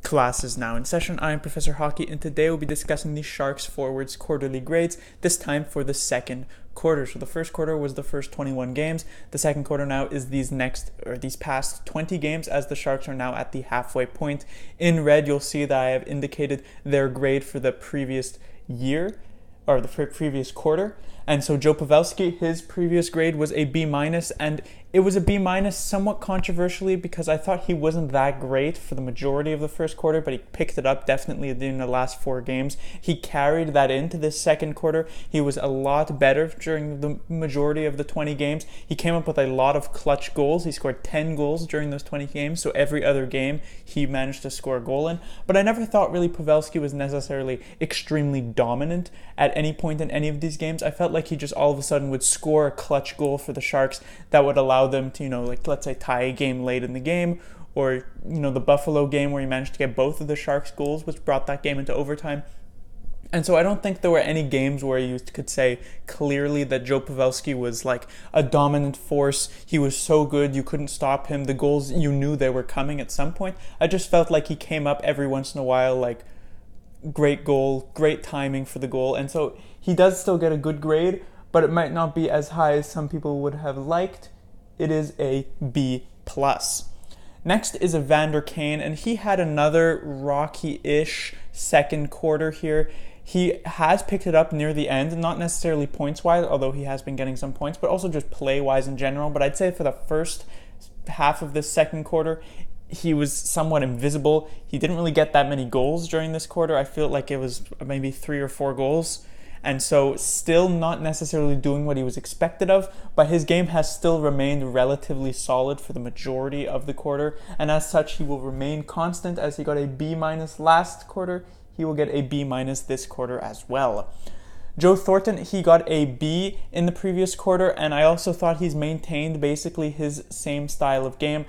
Class is now in session. I am Professor Hockey, and today we'll be discussing the Sharks forwards' quarterly grades, this time for the second quarter. So the first quarter was the first 21 games. The second quarter now is these past 20 games, as the Sharks are now at the halfway point. In red, you'll see that I have indicated their grade for the previous year, or the previous quarter. And so Joe Pavelski, his previous grade was a B-, and it was a B- somewhat controversially because I thought he wasn't that great for the majority of the first quarter, but he picked it up definitely in the last 4 games. He carried that into this second quarter. He was a lot better during the majority of the 20 games. He came up with a lot of clutch goals. He scored 10 goals during those 20 games, so every other game he managed to score a goal in. But I never thought really Pavelski was necessarily extremely dominant at any point in any of these games. I felt like he just all of a sudden would score a clutch goal for the Sharks that would allow them to, let's say tie a game late in the game, or, the Buffalo game where he managed to get both of the Sharks goals, which brought that game into overtime. And so I don't think there were any games where you could say clearly that Joe Pavelski was like a dominant force. He was so good, you couldn't stop him. The goals, you knew they were coming at some point. I just felt like he came up every once in a while, like great goal, great timing for the goal. And so he does still get a good grade, but it might not be as high as some people would have liked. It is a B+. Next is Evander Kane, and he had another rocky-ish second quarter here. He has picked it up near the end, not necessarily points-wise, although he has been getting some points, but also just play-wise in general. But I'd say for the first half of this second quarter, he was somewhat invisible. He didn't really get that many goals during this quarter. I feel like it was maybe 3 or 4 goals. And so still not necessarily doing what he was expected of, but his game has still remained relatively solid for the majority of the quarter. And as such, he will remain constant. As he got a B- last quarter, he will get a B- this quarter as well. Joe Thornton, he got a B in the previous quarter, and I also thought he's maintained basically his same style of game.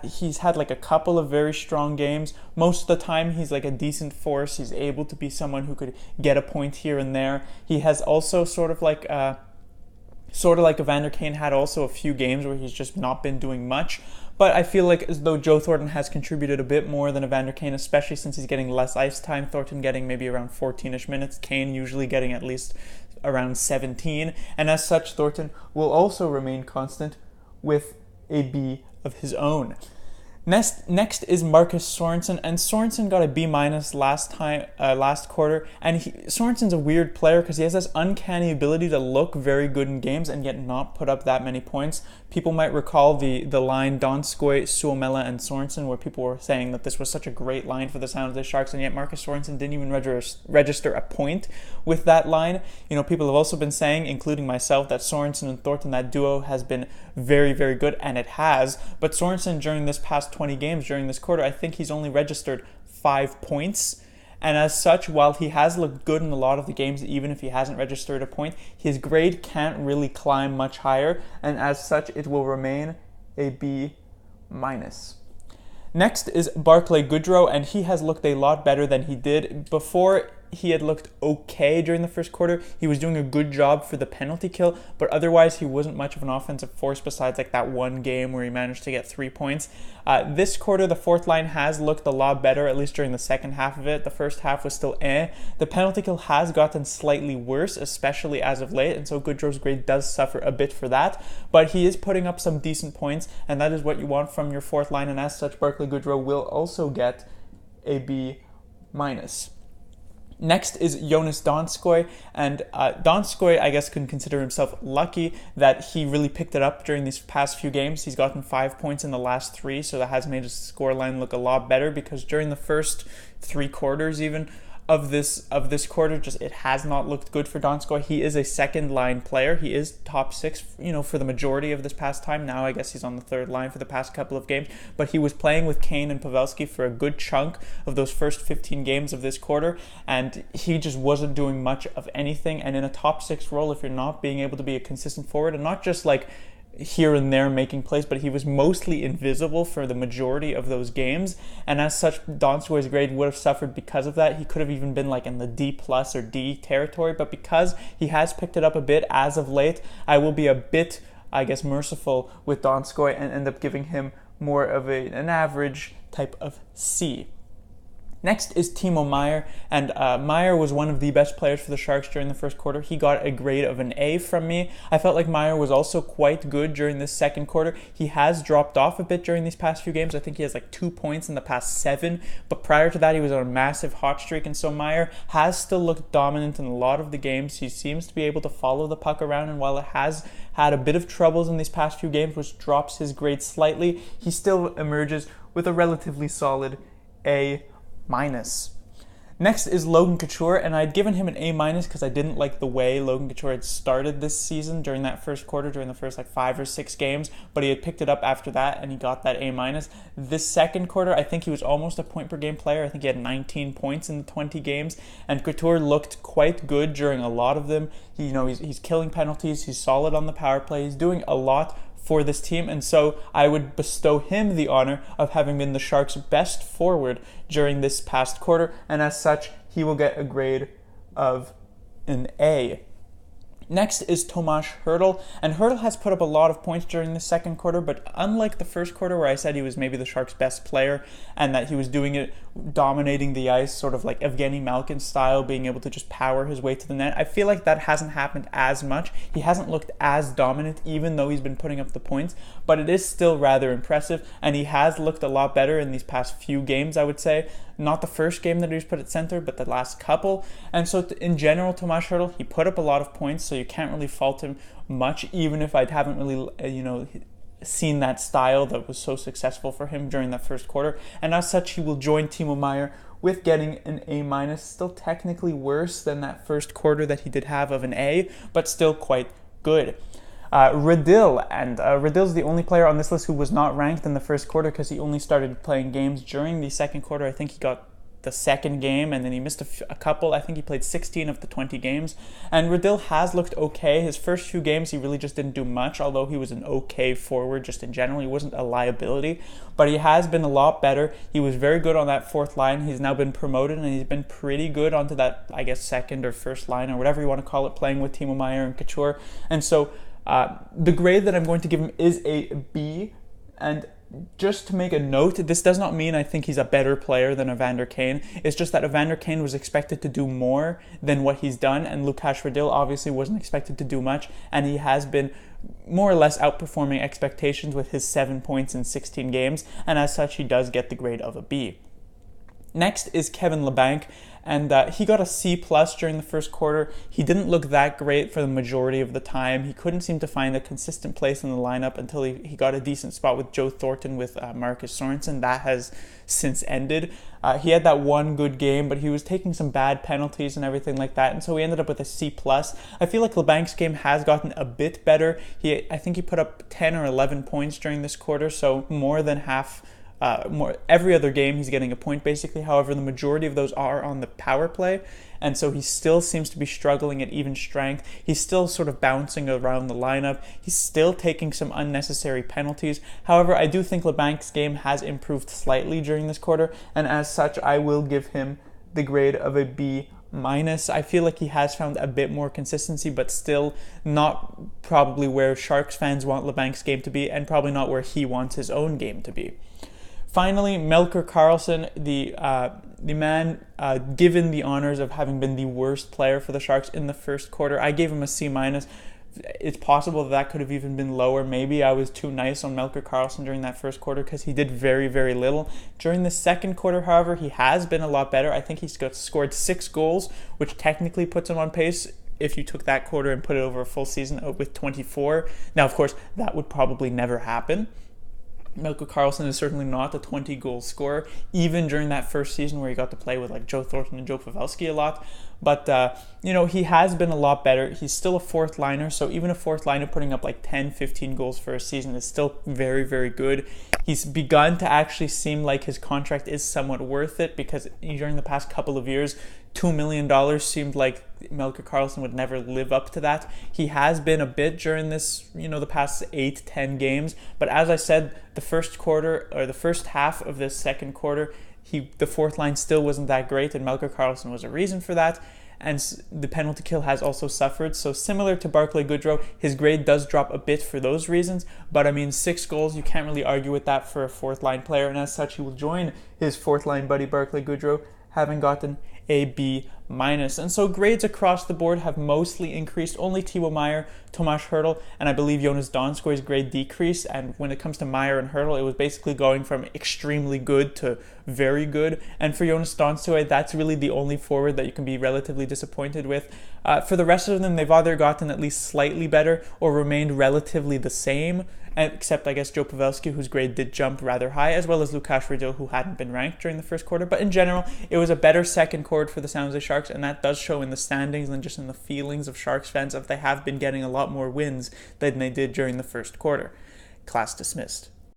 He's had like a couple of very strong games. Most of the time, he's like a decent force. He's able to be someone who could get a point here and there. He has also sort of like Evander Kane had also a few games where he's just not been doing much. But I feel like as though Joe Thornton has contributed a bit more than Evander Kane, especially since he's getting less ice time. Thornton getting maybe around 14-ish minutes. Kane usually getting at least around 17. And as such, Thornton will also remain constant with a B of his own. Next is Marcus Sorensen, and Sorensen got a B- last quarter, and Sorensen's a weird player because he has this uncanny ability to look very good in games and yet not put up that many points. People might recall the line Donskoi, Suomela, and Sorensen, where people were saying that this was such a great line for the San Jose Sharks, and yet Marcus Sorensen didn't even register a point with that line. People have also been saying, including myself, that Sorensen and Thornton, that duo, has been very, very good, and it has. But Sorensen, during this past 20 games, during this quarter, I think he's only registered 5 points. And as such, while he has looked good in a lot of the games, even if he hasn't registered a point, his grade can't really climb much higher, and as such, it will remain a B-. Next is Barclay Goodrow, and he has looked a lot better than he did before. He had looked okay during the first quarter. He was doing a good job for the penalty kill, but otherwise he wasn't much of an offensive force besides like that one game where he managed to get 3 points. This quarter, the fourth line has looked a lot better, at least during the second half of it. The first half was still The penalty kill has gotten slightly worse, especially as of late, and so Goodrow's grade does suffer a bit for that, but he is putting up some decent points, and that is what you want from your fourth line, and as such, Barclay Goodrow will also get a B-. Next is Jonas Donskoi, and Donskoi, I guess, can consider himself lucky that he really picked it up during these past few games. He's gotten 5 points in the last 3, so that has made his scoreline look a lot better, because during the first 3 quarters even of this quarter, just it has not looked good for Donskoi. He is a second line player. He is top 6, for the majority of this past time. Now I guess he's on the third line for the past couple of games, but he was playing with Kane and Pavelski for a good chunk of those first 15 games of this quarter, and he just wasn't doing much of anything. And in a top 6 role, if you're not being able to be a consistent forward, and not just like here and there making plays, but he was mostly invisible for the majority of those games, and as such, Donskoi's grade would have suffered because of that. He could have even been like in the D+ or D territory, but because he has picked it up a bit as of late, I will be a bit, I guess, merciful with Donskoi and end up giving him more of an average type of C. Next is Timo Meier, and Meier was one of the best players for the Sharks during the first quarter. He got a grade of an A from me. I felt like Meier was also quite good during this second quarter. He has dropped off a bit during these past few games. I think he has like 2 points in the past 7, but prior to that he was on a massive hot streak, and so Meier has still looked dominant in a lot of the games. He seems to be able to follow the puck around, and while it has had a bit of troubles in these past few games, which drops his grade slightly, he still emerges with a relatively solid A-. Next is Logan Couture, and I'd given him an A- because I didn't like the way Logan Couture had started this season during that first quarter, during the first like 5 or 6 games, but he had picked it up after that and he got that A-. This second quarter, I think he was almost a point per game player. I think he had 19 points in the 20 games, and Couture looked quite good during a lot of them. He's killing penalties, he's solid on the power play, he's doing a lot for this team, and so I would bestow him the honor of having been the Sharks' best forward during this past quarter, and as such, he will get a grade of an A. Next is Tomas Hertl, and Hertl has put up a lot of points during the second quarter, but unlike the first quarter where I said he was maybe the Sharks' best player and that he was doing it dominating the ice, sort of like Evgeny Malkin style, being able to just power his way to the net, I feel like that hasn't happened as much. He hasn't looked as dominant even though he's been putting up the points, but it is still rather impressive, and he has looked a lot better in these past few games, I would say. Not the first game that he was put at center, but the last couple. And so in general, Tomas Hertl, he put up a lot of points, so you can't really fault him much, even if I haven't really, seen that style that was so successful for him during that first quarter. And as such, he will join Timo Meier with getting an A-, still technically worse than that first quarter that he did have of an A, but still quite good. Radil, and Radil's the only player on this list who was not ranked in the first quarter because he only started playing games during the second quarter. I think he got the second game and then he missed a couple. I think he played 16 of the 20 games, and Radil has looked okay. His first few games he really just didn't do much, although he was an okay forward just in general. He wasn't a liability, but he has been a lot better. He was very good on that fourth line. He's now been promoted and he's been pretty good onto that, I guess, second or first line or whatever you want to call it, playing with Timo Meier and Couture. And so the grade that I'm going to give him is a B, and just to make a note, this does not mean I think he's a better player than Evander Kane. It's just that Evander Kane was expected to do more than what he's done, and Lukáš Radil obviously wasn't expected to do much, and he has been more or less outperforming expectations with his 7 points in 16 games, and as such he does get the grade of a B. Next is Kevin Labanc, and he got a C+ during the first quarter. He didn't look that great for the majority of the time. He couldn't seem to find a consistent place in the lineup until he got a decent spot with Joe Thornton with Marcus Sorensen. That has since ended. He had that one good game, but he was taking some bad penalties and everything like that, and so he ended up with a C+. I feel like Labanc's game has gotten a bit better. I think he put up 10 or 11 points during this quarter, so more than half. Every other game he's getting a point basically. However, the majority of those are on the power play, and so he still seems to be struggling at even strength. He's still sort of bouncing around the lineup. He's still taking some unnecessary penalties. However, I do think Labanc's game has improved slightly during this quarter, and as such I will give him the grade of a B-. I feel like he has found a bit more consistency, but still not probably where Sharks fans want Labanc's game to be, and probably not where he wants his own game to be. Finally, Melker Karlsson, the man given the honors of having been the worst player for the Sharks in the first quarter. I gave him a C-. It's possible that could have even been lower. Maybe I was too nice on Melker Karlsson during that first quarter because he did very, very little. During the second quarter, however, he has been a lot better. I think he's scored 6 goals, which technically puts him on pace if you took that quarter and put it over a full season with 24. Now, of course, that would probably never happen. Melker Karlsson is certainly not a 20-goal scorer, even during that first season where he got to play with like Joe Thornton and Joe Pavelski a lot. But, he has been a lot better. He's still a fourth liner, so even a fourth liner putting up like 10, 15 goals for a season is still very, very good. He's begun to actually seem like his contract is somewhat worth it, because during the past couple of years, $2 million seemed like Melker Karlsson would never live up to that. He has been a bit during this, the past 8-10 games. But as I said, the first quarter, or the first half of this second quarter, the fourth line still wasn't that great, and Melker Karlsson was a reason for that. and the penalty kill has also suffered. So similar to Barclay Goodrow, his grade does drop a bit for those reasons, but I mean 6 goals, you can't really argue with that for a fourth line player, and as such he will join his fourth line buddy Barclay Goodrow, having gotten a B-. And so grades across the board have mostly increased. Only Timo Meier, Tomas Hertl, and I believe Jonas Donskoi's grade decreased. And when it comes to Meier and Hertl, it was basically going from extremely good to very good. And for Jonas Donskoi, that's really the only forward that you can be relatively disappointed with. For the rest of them, they've either gotten at least slightly better or remained relatively the same, except I guess Joe Pavelski, whose grade did jump rather high, as well as Lukáš Radil, who hadn't been ranked during the first quarter. But in general, it was a better second quarter for the San Jose Sharks, and that does show in the standings and just in the feelings of Sharks fans, if they have been getting a lot more wins than they did during the first quarter. Class dismissed.